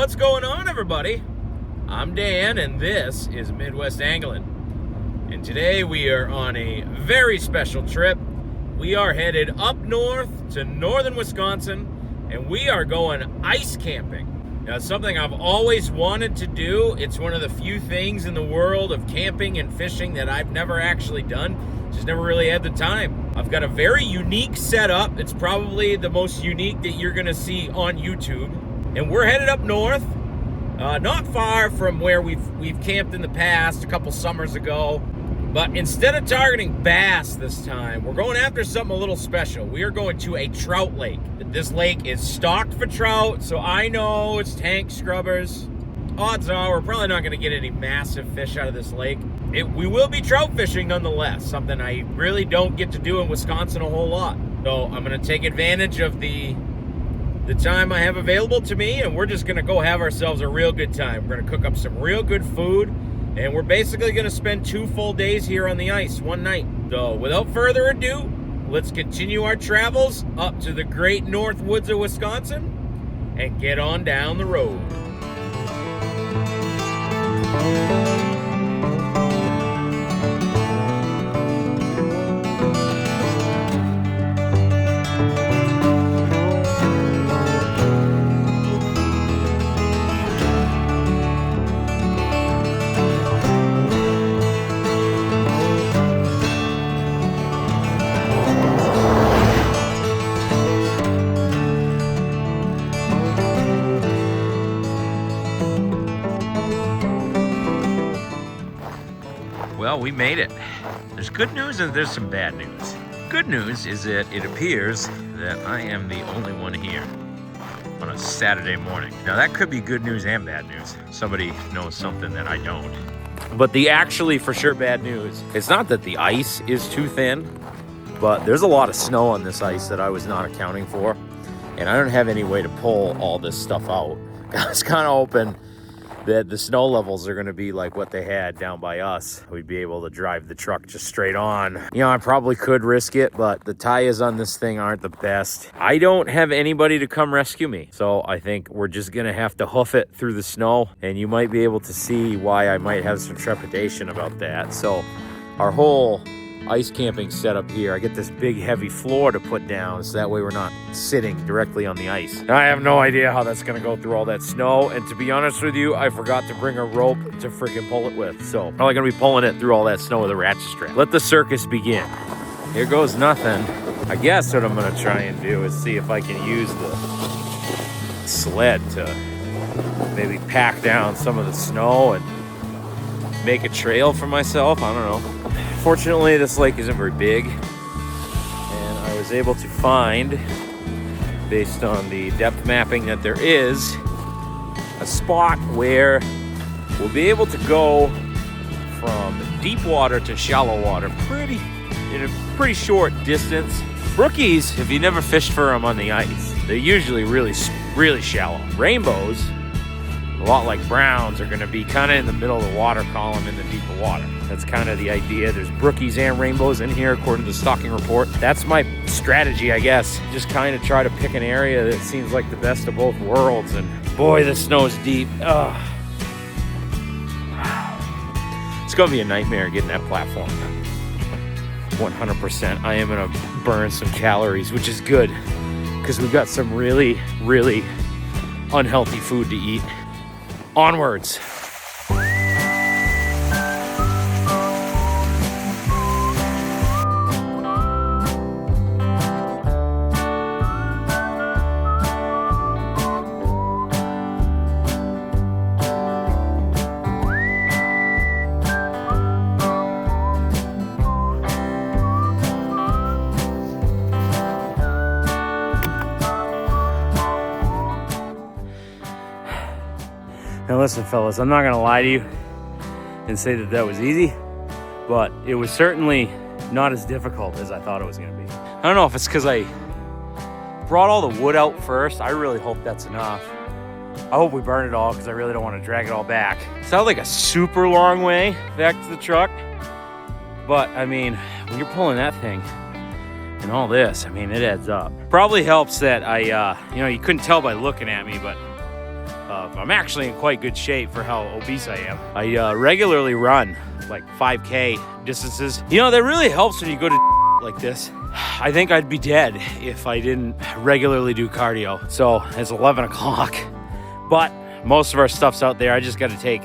What's going on, everybody? I'm Dan, and this is Midwest Angling. And today we are on a very special trip. We are headed up north to northern Wisconsin, and we are going ice camping. Now, it's something I've always wanted to do. It's one of the few things in the world of camping and fishing that I've never actually done. Just never really had the time. I've got a very unique setup. It's probably the most unique that you're gonna see on YouTube. And we're headed up north, not far from where we've camped in the past a couple summers ago. But instead of targeting bass this time, we're going after something a little special. We are going to a trout lake. This lake is stocked for trout, so I know it's tank scrubbers. Odds are we're probably not gonna get any massive fish out of this lake. We will be trout fishing nonetheless, something I really don't get to do in Wisconsin a whole lot. So I'm gonna take advantage of the time I have available to me, and we're just gonna go have ourselves a real good time. We're gonna cook up some real good food, and we're basically gonna spend 2 full days here on the ice, one night. So without further ado, let's continue our travels up to the great north woods of Wisconsin and get on down the road. Well, we made it. There's good news and there's some bad news. Good news is that it appears that I am the only one here on a Saturday morning. Now that could be good news and bad news. Somebody knows something that I don't. But the actually for sure bad news, it's not that the ice is too thin, but there's a lot of snow on this ice that I was not accounting for. And I don't have any way to pull all this stuff out. I was kind of hoping that the snow levels are going to be like what they had down by us. We'd be able to drive the truck just straight on. You know, I probably could risk it, but the tires on this thing aren't the best. I don't have anybody to come rescue me, so I think we're just going to have to hoof it through the snow, and you might be able to see why I might have some trepidation about that. So our whole ice camping setup here, I get this big heavy floor to put down so that way we're not sitting directly on the ice. I have no idea how that's gonna go through all that snow, and to be honest with you, I forgot to bring a rope to freaking pull it with, so probably gonna be pulling it through all that snow with a ratchet strap. Let the circus begin. Here goes nothing. I guess what I'm gonna try and do is see if I can use the sled to maybe pack down some of the snow and make a trail for myself. I don't know. Fortunately, this lake isn't very big, and I was able to find, based on the depth mapping that there is, a spot where we'll be able to go from deep water to shallow water in a pretty short distance. Brookies, if you never fished for them on the ice, they're usually really shallow. Rainbows, a lot like browns, are going to be kind of in the middle of the water column in the deeper water. That's kind of the idea. There's brookies and rainbows in here according to the stocking report. That's my strategy, I guess. Just kind of try to pick an area that seems like the best of both worlds. And boy, the snow's deep. Ugh. It's going to be a nightmare getting that platform. 100%. I am going to burn some calories, which is good because we've got some really, really unhealthy food to eat. Onwards. Now listen, fellas, I'm not gonna lie to you and say that was easy, but it was certainly not as difficult as I thought it was gonna be. I don't know if it's because I brought all the wood out first. I really hope that's enough. I hope we burn it all because I really don't want to drag it all back. It's not like a super long way back to the truck, but I mean, when you're pulling that thing and all this, I mean, it adds up. Probably helps that I, you couldn't tell by looking at me, but of. I'm actually in quite good shape for how obese I am. I regularly run like 5K distances. You know, that really helps when you go to like this. I think I'd be dead if I didn't regularly do cardio. So it's 11 o'clock, but most of our stuff's out there. I just got to take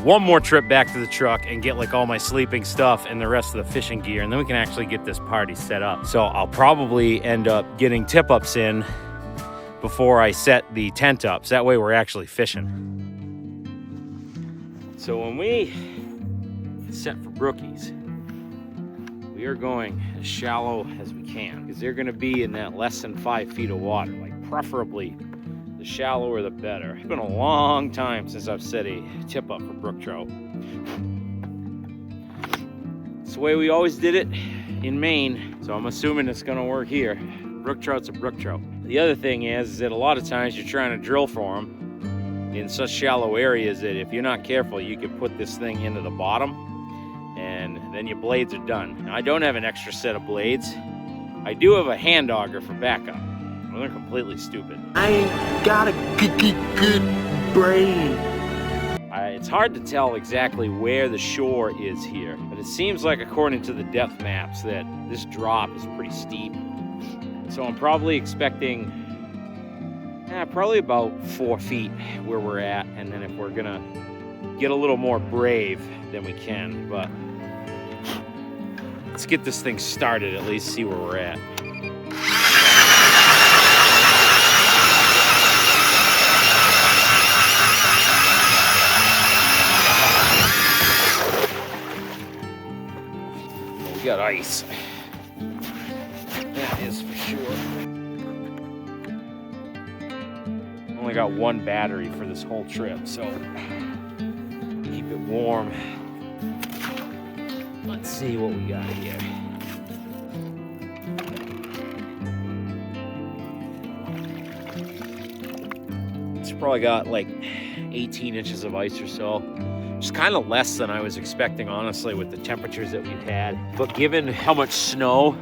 one more trip back to the truck and get like all my sleeping stuff and the rest of the fishing gear, and then we can actually get this party set up. So I'll probably end up getting tip-ups in before I set the tent up, so that way we're actually fishing. So when we set for brookies, we are going as shallow as we can, because they're going to be in that less than 5 feet of water, like preferably the shallower the better. It's been a long time since I've set a tip up for brook trout. It's the way we always did it in Maine, so I'm assuming it's gonna work here. Brook trout's a brook trout. The other thing is that a lot of times you're trying to drill for them in such shallow areas that if you're not careful, you can put this thing into the bottom and then your blades are done. Now, I don't have an extra set of blades. I do have a hand auger for backup. Well, they're completely stupid. I ain't got a good brain. It's hard to tell exactly where the shore is here, but it seems like according to the depth maps that this drop is pretty steep. So I'm probably expecting probably about 4 feet where we're at, and then if we're gonna get a little more brave, then we can. But let's get this thing started, at least see where we're at. We got ice. That is for sure. Only got one battery for this whole trip, so keep it warm. Let's see what we got here. It's probably got like 18 inches of ice or so. It's kind of less than I was expecting, honestly, with the temperatures that we've had. But given how much snow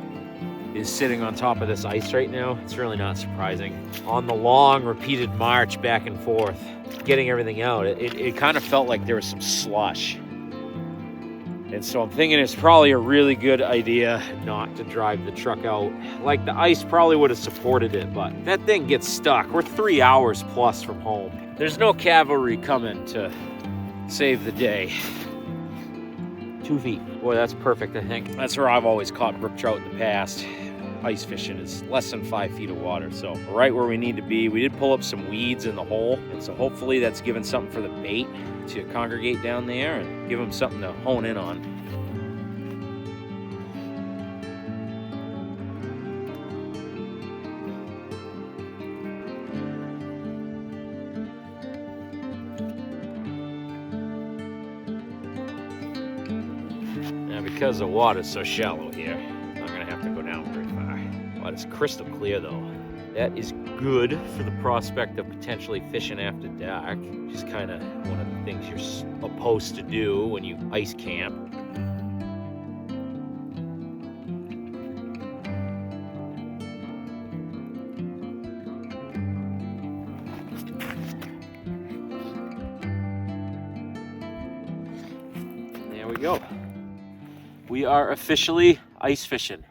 is sitting on top of this ice right now, it's really not surprising. On the long, repeated march back and forth, getting everything out, it kind of felt like there was some slush. And so I'm thinking it's probably a really good idea not to drive the truck out. Like, the ice probably would have supported it, but that thing gets stuck. We're 3 hours plus from home. There's no cavalry coming to save the day. 2 feet. Boy, that's perfect, I think. That's where I've always caught brook trout in the past. Ice fishing is less than 5 feet of water, so right where we need to be. We did pull up some weeds in the hole, and so hopefully that's given something for the bait to congregate down there and give them something to hone in on. Because the water's so shallow here, I'm gonna have to go down very far. Water's crystal clear though. That is good for the prospect of potentially fishing after dark, which is kind of one of the things you're supposed to do when you ice camp. There we go. We are officially ice fishing.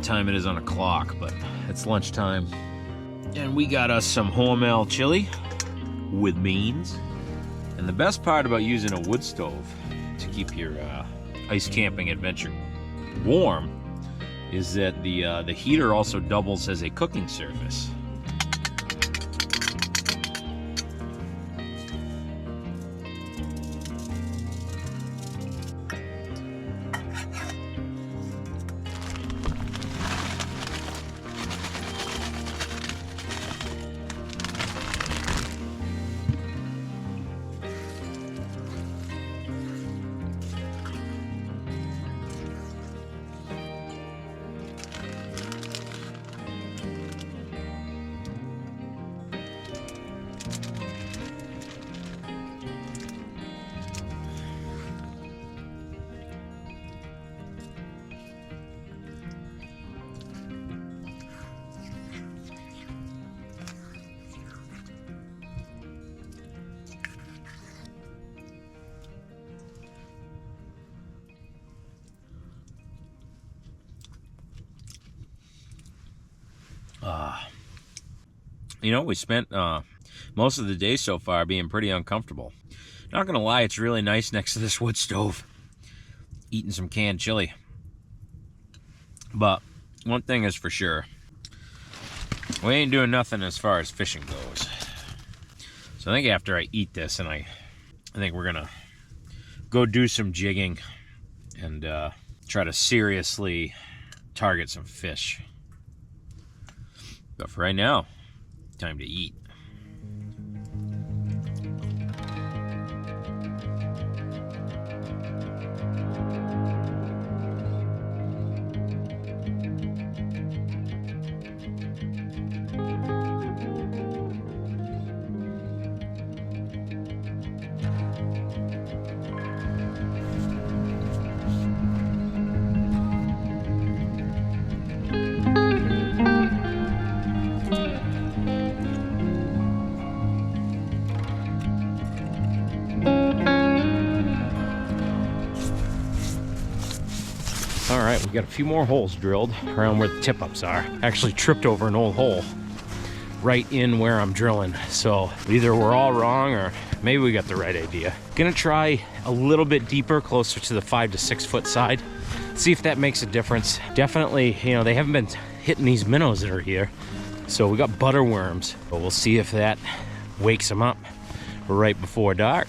what time it is on a clock, but it's lunchtime. And we got us some Hormel chili with beans. And the best part about using a wood stove to keep your ice camping adventure warm is that the heater also doubles as a cooking surface. You know, we spent most of the day so far being pretty uncomfortable. Not gonna lie, it's really nice next to this wood stove, eating some canned chili. But one thing is for sure, we ain't doing nothing as far as fishing goes. So I think after I eat this, and I think we're gonna go do some jigging and try to seriously target some fish. But for right now, time to eat. All right, we got a few more holes drilled around where the tip-ups are. Actually tripped over an old hole right in where I'm drilling. So either we're all wrong or maybe we got the right idea. Gonna try a little bit deeper, closer to the 5 to 6 foot side. See if that makes a difference. Definitely, you know, they haven't been hitting these minnows that are here. So we got butterworms, but we'll see if that wakes them up right before dark.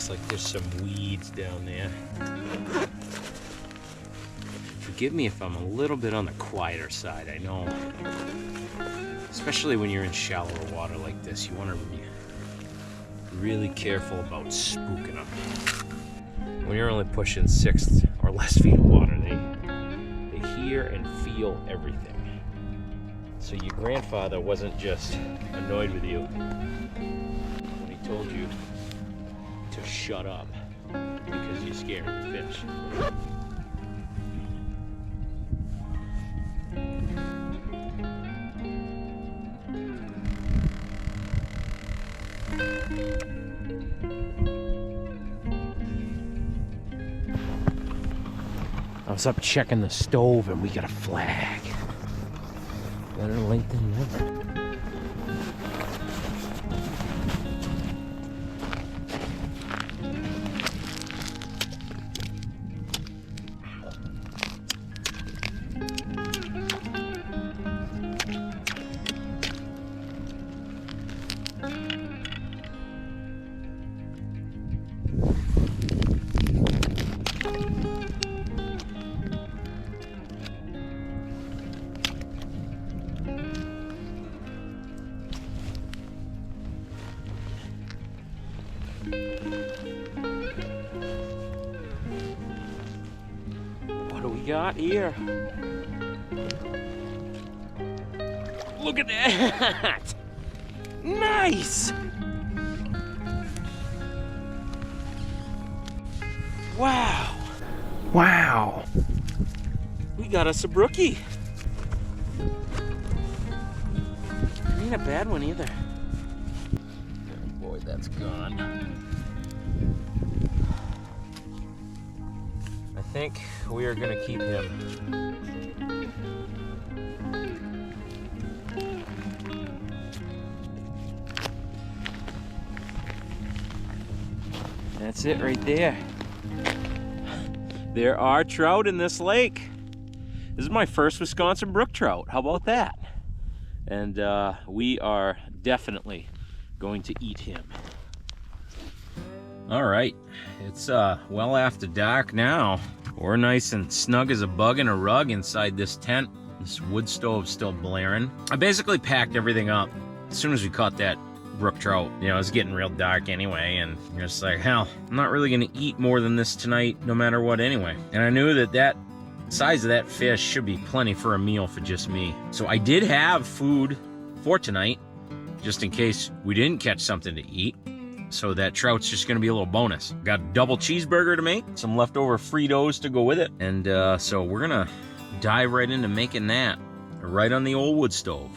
Like there's some weeds down there. Forgive me if I'm a little bit on the quieter side, I know. Especially when you're in shallower water like this, you want to be really careful about spooking them. When you're only pushing 6 or less feet of water, they hear and feel everything. So your grandfather wasn't just annoyed with you when he told you to shut up because you're scaring the fish. I was up checking the stove and we got a flag. Better late than never. What do we got here? Look at that! Nice! Wow! Wow! We got us a brookie. Ain't a bad one either. Oh boy, that's gone. I think we are gonna keep him. That's it right there. There are trout in this lake. This is my first Wisconsin brook trout. How about that? And we are definitely going to eat him. All right, it's well after dark now. We're nice and snug as a bug in a rug inside this tent. This wood stove's still blaring. I basically packed everything up as soon as we caught that brook trout. You know, it's getting real dark anyway, and you're just like, hell, I'm not really gonna eat more than this tonight, no matter what anyway. And I knew that that size of that fish should be plenty for a meal for just me. So I did have food for tonight, just in case we didn't catch something to eat. So that trout's just gonna be a little bonus. Got a double cheeseburger to make, some leftover Fritos to go with it. And so we're gonna dive right into making that right on the old wood stove.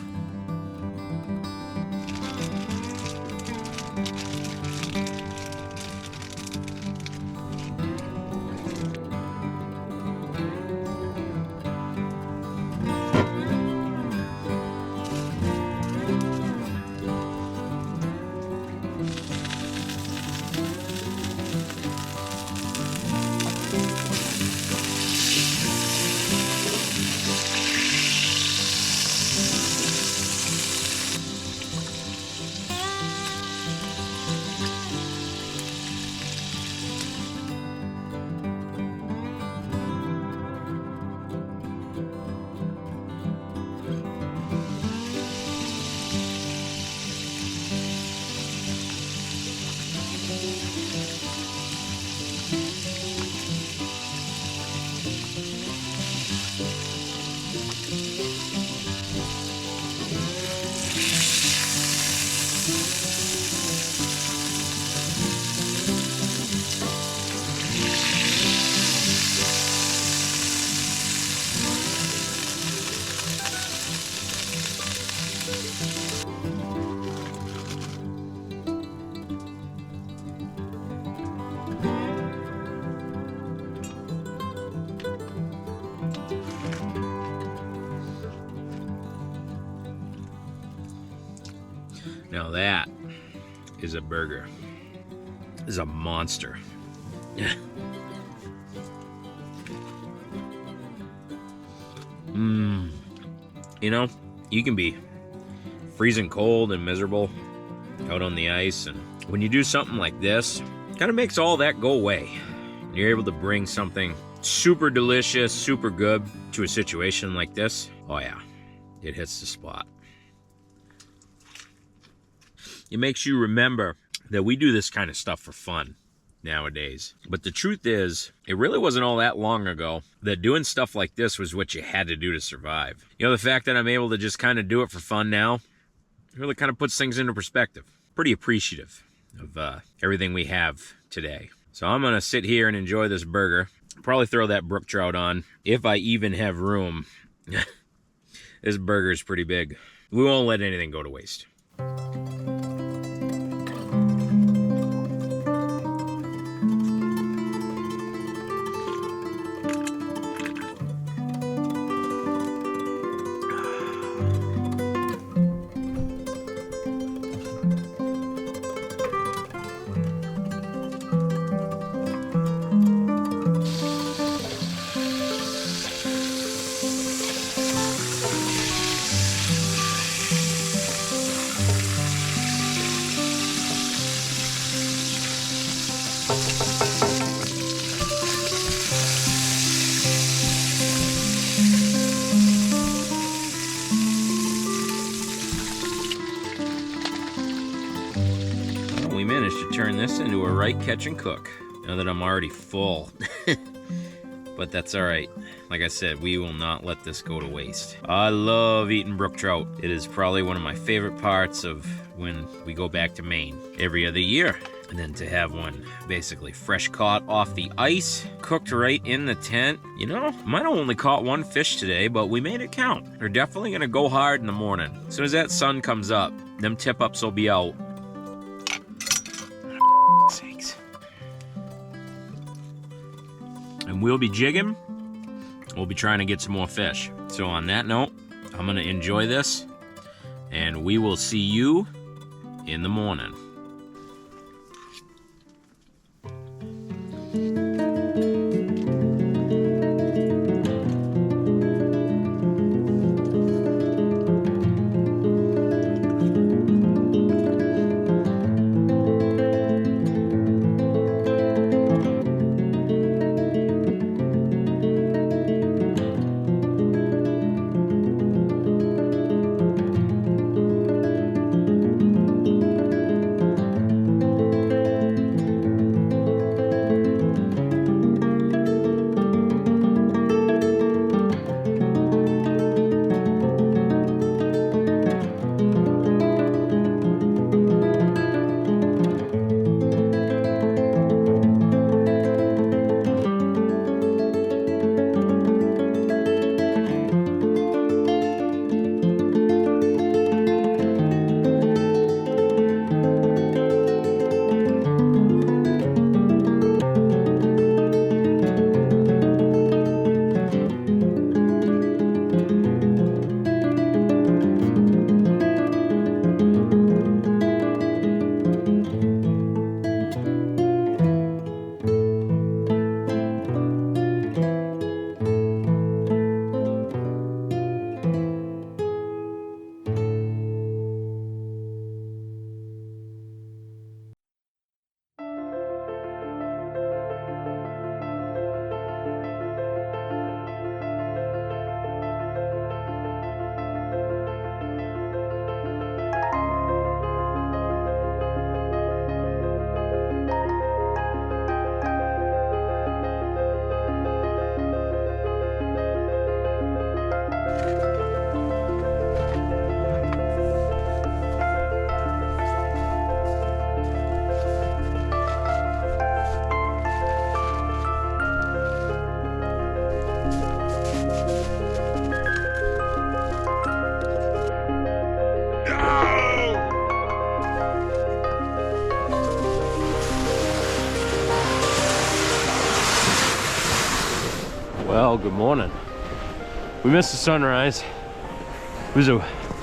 Now that is a burger. This is a monster. You know, you can be freezing cold and miserable out on the ice, and when you do something like this, it kind of makes all that go away. You're able to bring something super delicious, super good to a situation like this. Oh yeah, it hits the spot. It makes you remember that we do this kind of stuff for fun nowadays. But the truth is, it really wasn't all that long ago that doing stuff like this was what you had to do to survive. You know, the fact that I'm able to just kind of do it for fun now really kind of puts things into perspective. Pretty appreciative of everything we have today. So I'm gonna sit here and enjoy this burger. Probably throw that brook trout on if I even have room. This burger is pretty big. We won't let anything go to waste. We managed to turn this into a right catch and cook. Now that I'm already full. But that's all right. Like I said, we will not let this go to waste. I love eating brook trout. It is probably one of my favorite parts of when we go back to Maine every other year. And then to have one basically fresh caught off the ice, cooked right in the tent. You know, might have only caught one fish today, but we made it count. We're definitely gonna go hard in the morning. As soon as that sun comes up, them tip-ups will be out. Sakes. And we'll be jigging. We'll be trying to get some more fish. So on that note, I'm gonna enjoy this, and we will see you in the morning. Well, good morning. We missed the sunrise. It was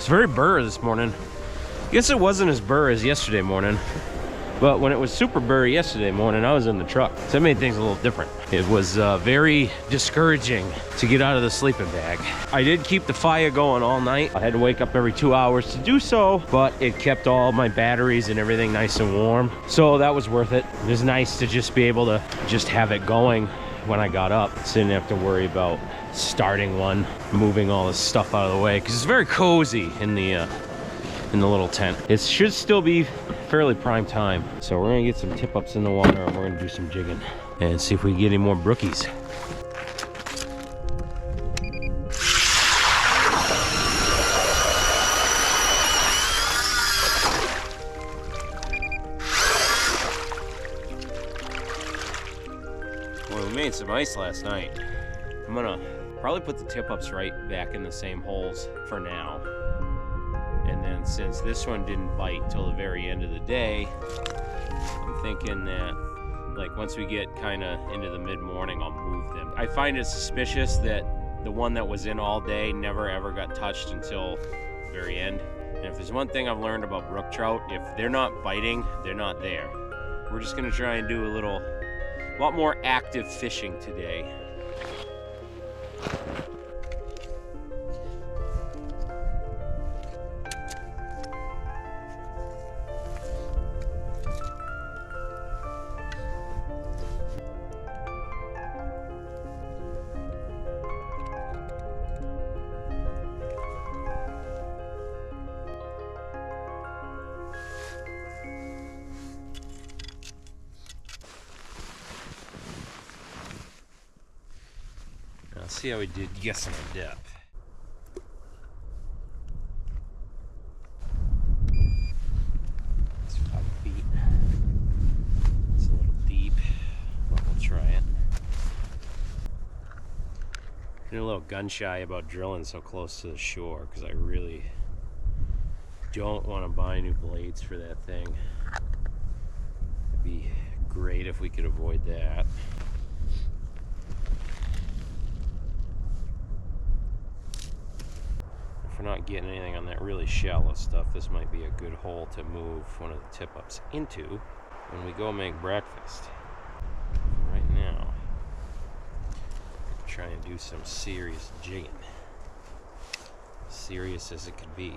very burr this morning. I guess it wasn't as burr as yesterday morning, but when it was super burr yesterday morning, I was in the truck, so that made things a little different. It was very discouraging to get out of the sleeping bag. I did keep the fire going all night. I had to wake up every 2 hours to do so, but it kept all my batteries and everything nice and warm, so that was worth it. It was nice to just be able to just have it going when I got up, so I didn't have to worry about starting one, moving all this stuff out of the way, because it's very cozy in the little tent. It should still be fairly prime time, so we're gonna get some tip-ups in the water and we're gonna do some jigging and see if we can get any more brookies. Well, we made some ice last night. I'm gonna probably put the tip-ups right back in the same holes for now. And then since this one didn't bite till the very end of the day, I'm thinking that like once we get kind of into the mid-morning, I'll move them. I find it suspicious that the one that was in all day never ever got touched until the very end. And if there's one thing I've learned about brook trout, if they're not biting, they're not there. We're just gonna try and do a lot more active fishing today. Let's see how we did guessing the depth. It's 5 feet. It's a little deep, but we'll try it. I'm a little gun shy about drilling so close to the shore because I really don't want to buy new blades for that thing. It'd be great if we could avoid that. we're not getting anything on that really shallow stuff, this might be a good hole to move one of the tip-ups into when we go make breakfast. Right now, I'm trying to do some serious jigging. Serious as it could be.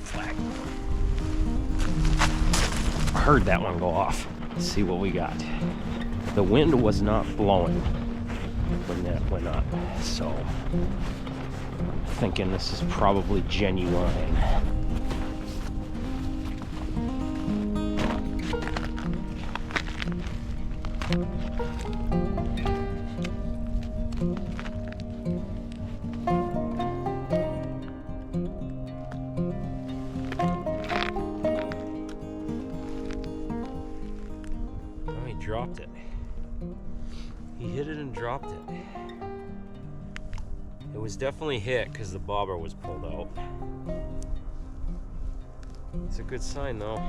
Flag. I heard that one go off. Let's see what we got. The wind was not blowing when that went up, so I'm thinking this is probably genuine. Oh, he dropped it. He hit it and dropped it. It was definitely hit because the bobber was pulled out. It's a good sign though.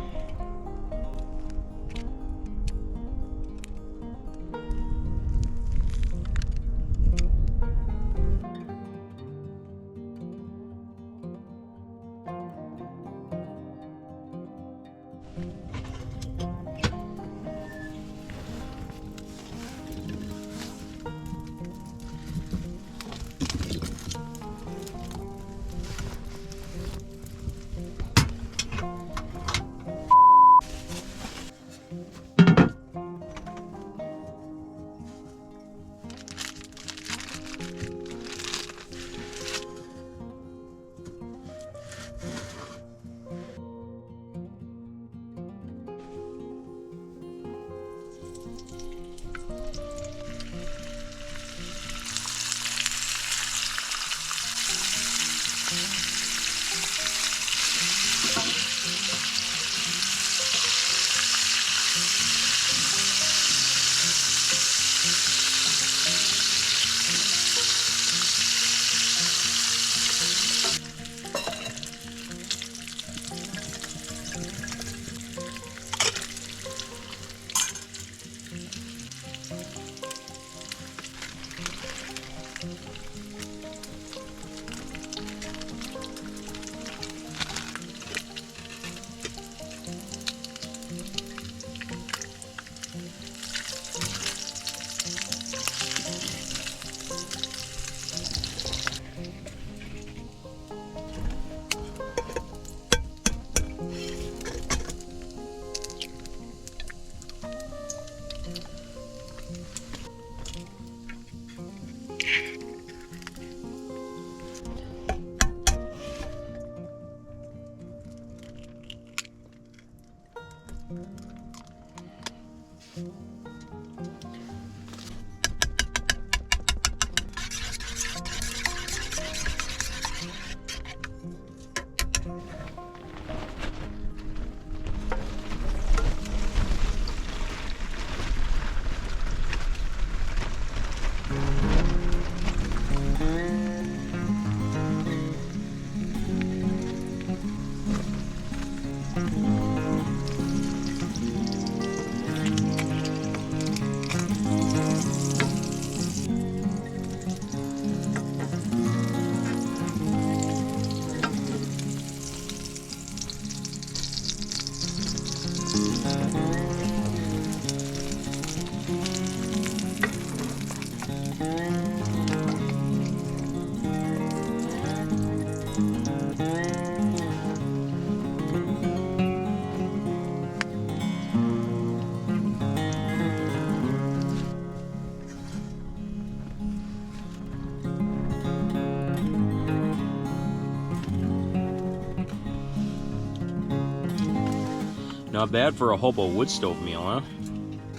Not bad for a hobo wood stove meal, huh?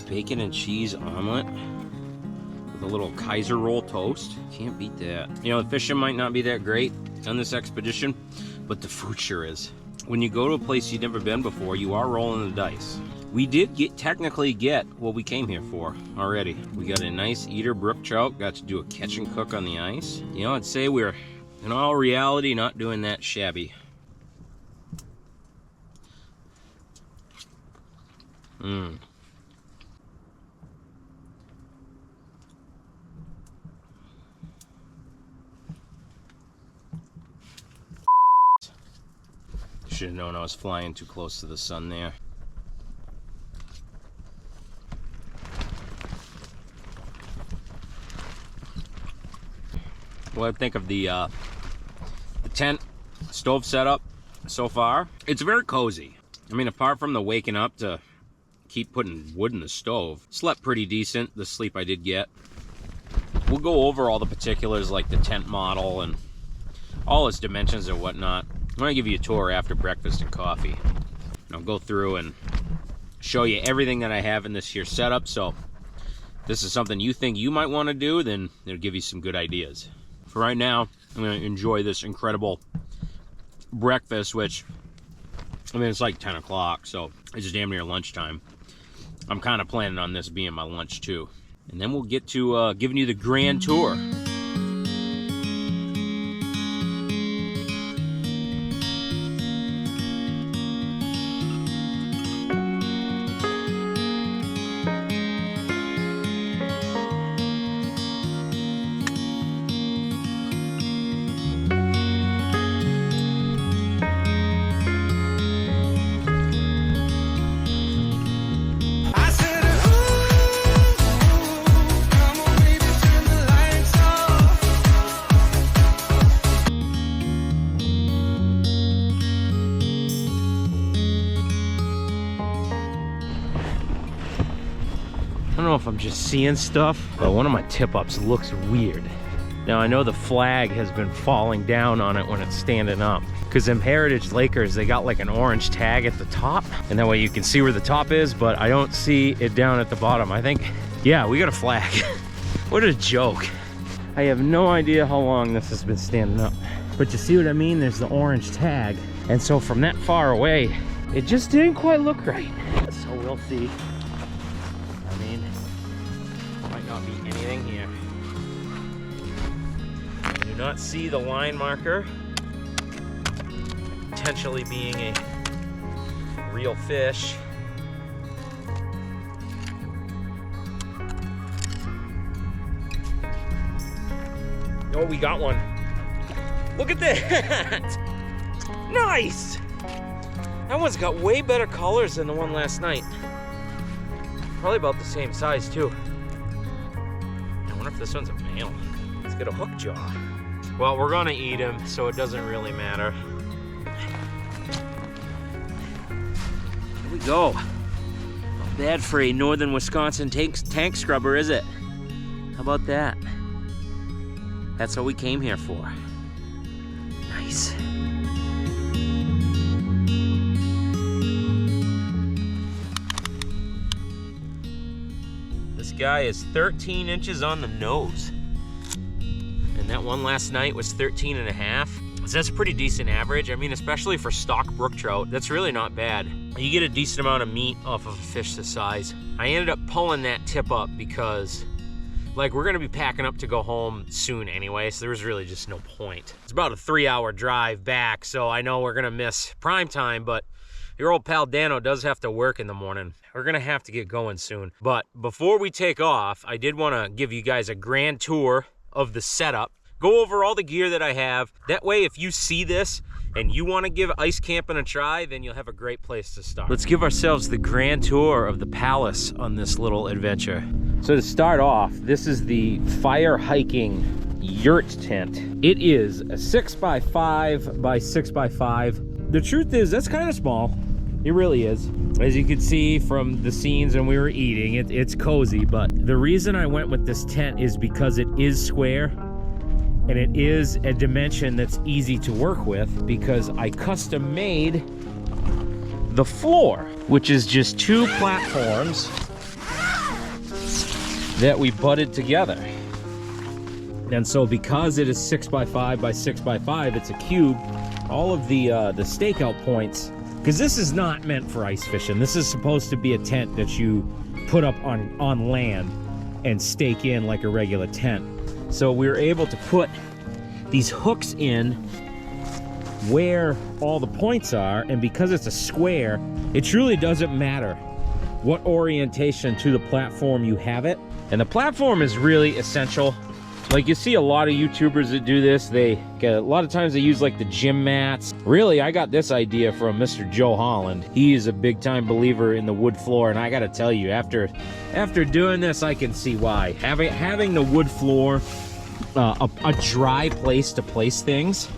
Bacon and cheese omelet with a little Kaiser roll toast. Can't beat that. You know, the fishing might not be that great on this expedition, but the food sure is. When you go to a place you've never been before, you are rolling the dice. We did technically get what we came here for already. We got a nice eater brook trout, got to do a catch and cook on the ice. You know, I'd say we're In all reality, not doing that shabby. Should have known I was flying too close to the sun there. What I think of the tent stove setup so far, it's very cozy. I mean, apart from the waking up to keep putting wood in the stove, slept pretty decent, the sleep I did get. We'll go over all the particulars like the tent model and all its dimensions and whatnot. I'm gonna give you a tour after breakfast and coffee. And I'll go through and show you everything that I have in this here setup. So if this is something you think you might want to do, then it'll give you some good ideas. For right now, I'm gonna enjoy this incredible breakfast, which, I mean, it's like 10 o'clock, so it's damn near lunchtime. I'm kind of planning on this being my lunch too. And then we'll get to giving you the grand tour. I don't know if I'm just seeing stuff, but one of my tip-ups looks weird. Now, I know the flag has been falling down on it when it's standing up, because them Heritage Lakers, they got like an orange tag at the top, and that way you can see where the top is, but I don't see it down at the bottom. I think, yeah, we got a flag. What a joke. I have no idea how long this has been standing up, but you see what I mean? There's the orange tag, and so from that far away, it just didn't quite look right. So we'll see. I mean, might not be anything here. I do not see the line marker potentially being a real fish. Oh, we got one. Look at that! Nice! That one's got way better colors than the one last night. Probably about the same size too. I wonder if this one's a male. It's got a hook jaw. Well, we're gonna eat him, so it doesn't really matter. Here we go. Not bad for a northern Wisconsin tank scrubber, is it? How about that? That's what we came here for. Nice. This guy is 13 inches on the nose. And that one last night was 13 and a half. So that's a pretty decent average. I mean, especially for stock brook trout, that's really not bad. You get a decent amount of meat off of a fish this size. I ended up pulling that tip up because, like, we're gonna be packing up to go home soon anyway, so there was really just no point. It's about a 3-hour drive back, so I know we're gonna miss prime time, but your old pal Dano does have to work in the morning. We're gonna have to get going soon. But before we take off, I did wanna give you guys a grand tour of the setup, go over all the gear that I have. That way, if you see this and you wanna give ice camping a try, then you'll have a great place to start. Let's give ourselves the grand tour of the palace on this little adventure. So to start off, this is the Firehiking Yurt tent. It is a 6x5 by 6x5. The truth is, that's kind of small. It really is. As you can see from the scenes when we were eating, it's cozy, but the reason I went with this tent is because it is square and it is a dimension that's easy to work with, because I custom made the floor, which is just 2 platforms that we butted together. And so because it is 6x5 by 6x5, it's a cube, all of the stakeout points, because this is not meant for ice fishing. This is supposed to be a tent that you put up on land and stake in like a regular tent. So we were able to put these hooks in where all the points are, and because it's a square, it truly doesn't matter what orientation to the platform you have it. And the platform is really essential. Like, you see a lot of YouTubers that do this. A lot of times they use like the gym mats. Really, I got this idea from Mr. Joe Holland. He is a big time believer in the wood floor, and I gotta tell you, after doing this, I can see why. Having the wood floor, a dry place to place things,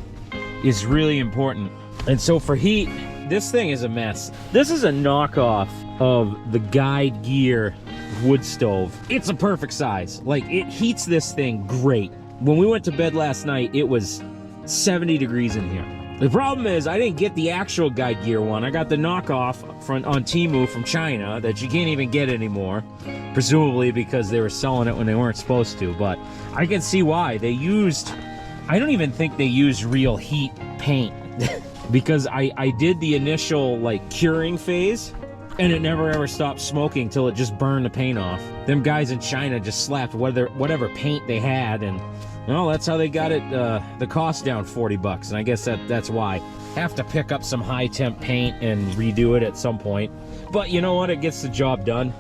is really important. And so for heat, this thing is a mess. This is a knockoff of the Guide Gear wood stove. It's a perfect size. Like, it heats this thing great. When we went to bed last night, it was 70 degrees in here. The problem is I didn't get the actual Guide Gear one. I got the knockoff on Temu from China that you can't even get anymore, presumably because they were selling it when they weren't supposed to. But I can see why. I don't even think they used real heat paint because I did the initial like curing phase, and it never ever stopped smoking till it just burned the paint off. Them guys in China just slapped whatever paint they had, and well, that's how they got it the cost down 40 bucks. And I guess that's why. Have to pick up some high temp paint and redo it at some point. But you know what? It gets the job done.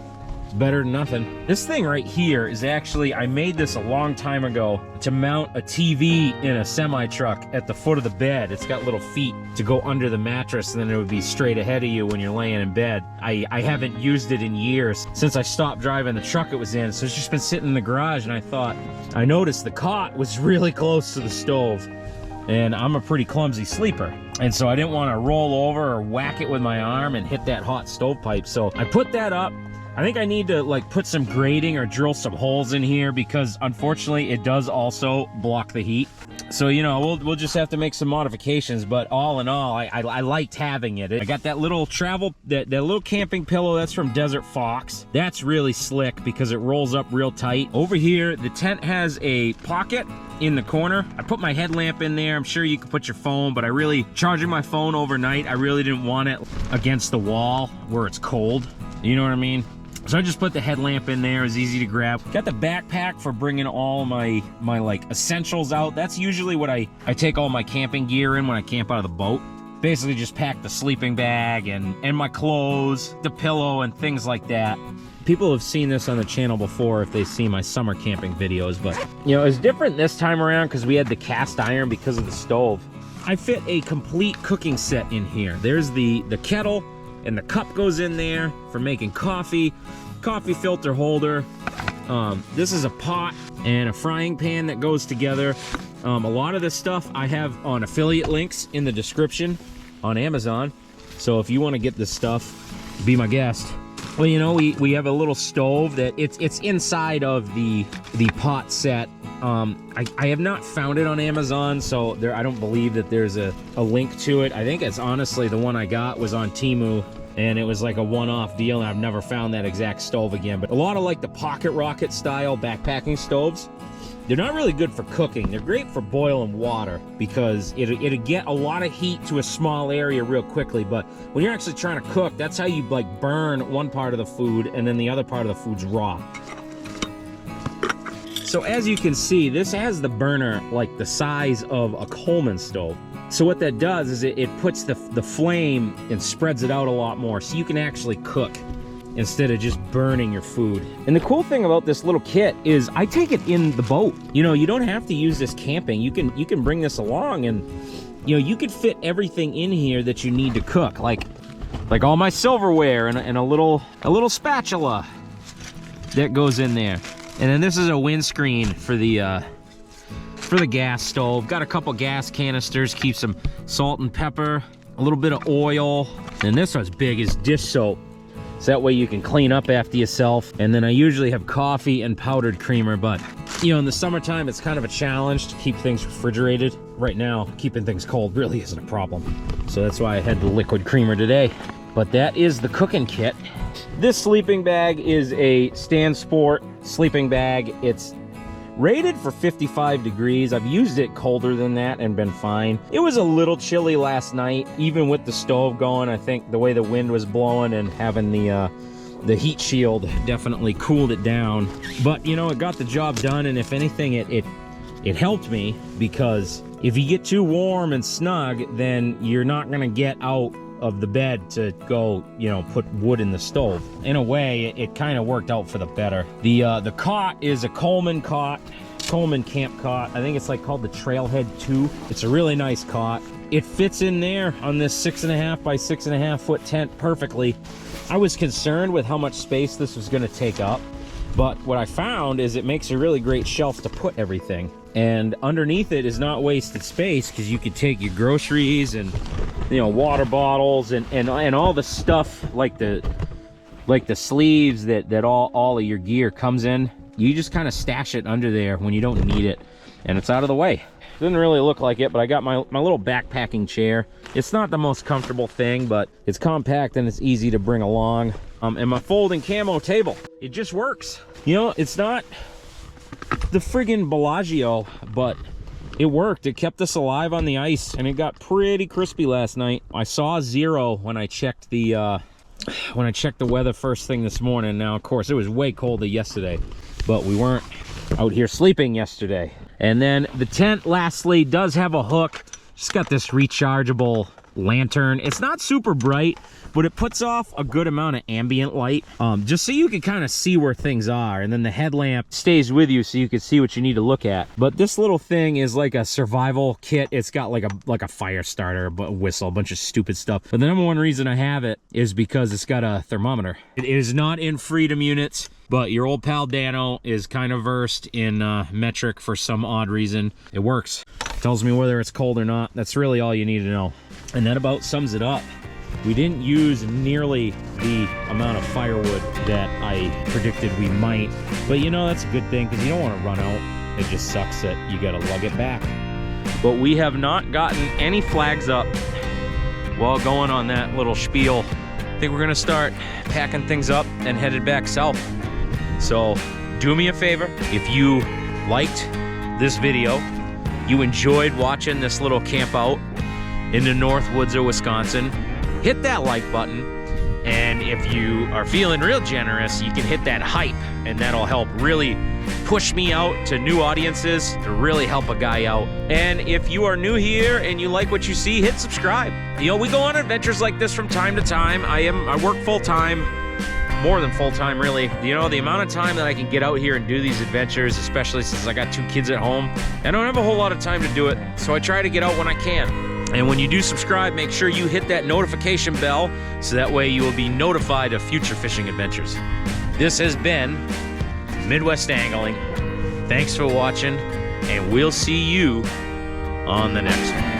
It's better than nothing. This thing right here is actually, I made this a long time ago to mount a TV in a semi truck at the foot of the bed. It's got little feet to go under the mattress, and then it would be straight ahead of you when you're laying in bed. I haven't used it in years since I stopped driving the truck it was in, so it's just been sitting in the garage. And I noticed the cot was really close to the stove, and I'm a pretty clumsy sleeper, and so I didn't want to roll over or whack it with my arm and hit that hot stovepipe. So I put that up. I think I need to like put some grating or drill some holes in here, because unfortunately it does also block the heat. So, you know, we'll just have to make some modifications, but all in all, I liked having it. I got that little that little camping pillow that's from Desert Fox. That's really slick because it rolls up real tight. Over here, the tent has a pocket in the corner. I put my headlamp in there. I'm sure you could put your phone, but charging my phone overnight, I really didn't want it against the wall where it's cold. You know what I mean? So I just put the headlamp in there. It's easy to grab. Got the backpack for bringing all my like essentials out. That's usually what I take all my camping gear in when I camp out of the boat. Basically just pack the sleeping bag and my clothes, the pillow, and things like that. People have seen this on the channel before if they see my summer camping videos, but you know, it's different this time around because we had the cast iron because of the stove. I fit a complete cooking set in here. There's the kettle, and the cup goes in there for making coffee filter holder. This is a pot and a frying pan that goes together. A lot of this stuff I have on affiliate links in the description on Amazon. So if you want to get this stuff, be my guest. Well, you know, we have a little stove that it's inside of the pot set. I have not found it on Amazon, so I don't believe that there's a link to it. I think it's honestly the one I got was on Temu, and it was like a one-off deal, and I've never found that exact stove again. But a lot of like the pocket rocket style backpacking stoves, they're not really good for cooking. They're great for boiling water because it'll get a lot of heat to a small area real quickly. But when you're actually trying to cook, that's how you like burn one part of the food and then the other part of the food's raw. So as you can see, this has the burner like the size of a Coleman stove. So what that does is it puts the flame and spreads it out a lot more, so you can actually cook instead of just burning your food. And the cool thing about this little kit is I take it in the boat. You know, you don't have to use this camping. You can bring this along, and you know, you could fit everything in here that you need to cook, like all my silverware and a little spatula that goes in there. And then this is a windscreen for the gas stove. Got a couple gas canisters, keep some salt and pepper, a little bit of oil. And this one's big as dish soap, so that way you can clean up after yourself. And then I usually have coffee and powdered creamer, but you know, in the summertime it's kind of a challenge to keep things refrigerated. Right now, keeping things cold really isn't a problem, so that's why I had the liquid creamer today. But that is the cooking kit. This sleeping bag is a Stansport sleeping bag. It's rated for 55 degrees. I've used it colder than that and been fine. It was a little chilly last night, even with the stove going. I think the way the wind was blowing and having the heat shield definitely cooled it down. But you know, it got the job done, and if anything, it it helped me because if you get too warm and snug, then you're not gonna get out of the bed to go, you know, put wood in the stove. In a way, it kind of worked out for the better. The cot is a Coleman cot, Coleman camp cot. I think it's like called the Trailhead 2. It's a really nice cot. It fits in there on this 6.5 by 6.5 foot tent perfectly. I was concerned with how much space this was gonna take up, but what I found is it makes a really great shelf to put everything. And underneath it is not wasted space because you could take your groceries and, you know, water bottles and all the stuff like the sleeves that all of your gear comes in. You just kind of stash it under there when you don't need it, and it's out of the way. Doesn't really look like it, but I got my little backpacking chair. It's not the most comfortable thing, but it's compact and it's easy to bring along. And my folding camo table, it just works. You know, it's not the friggin' Bellagio, but it worked. It kept us alive on the ice, and it got pretty crispy last night. I saw 0 when I checked the weather first thing this morning. Now, of course, it was way colder yesterday, but we weren't out here sleeping yesterday. And then the tent, lastly, does have a hook. Just got this rechargeable lantern. It's not super bright, but it puts off a good amount of ambient light, just so you can kind of see where things are. And then the headlamp stays with you so you can see what you need to look at. But this little thing is like a survival kit. It's got like a fire starter, a whistle, a bunch of stupid stuff. But the number one reason I have it is because it's got a thermometer. It is not in Freedom units, but your old pal Dano is kind of versed in metric for some odd reason. It works. Tells me whether it's cold or not. That's really all you need to know. And that about sums it up. We didn't use nearly the amount of firewood that I predicted we might, but you know, that's a good thing because you don't want to run out. It just sucks that you got to lug it back. But we have not gotten any flags up while going on that little spiel. I think we're gonna start packing things up and headed back south. So do me a favor, if you liked this video, you enjoyed watching this little camp out in the North Woods of Wisconsin, hit that like button. And if you are feeling real generous, you can hit that hype, and that'll help really push me out to new audiences, to really help a guy out. And if you are new here and you like what you see, hit subscribe. You know, we go on adventures like this from time to time. I work full-time, more than full-time really. You know, the amount of time that I can get out here and do these adventures, especially since I got 2 kids at home, I don't have a whole lot of time to do it, so I try to get out when I can. And when you do subscribe, make sure you hit that notification bell so that way you will be notified of future fishing adventures. This has been Midwest Angling. Thanks for watching, and we'll see you on the next one.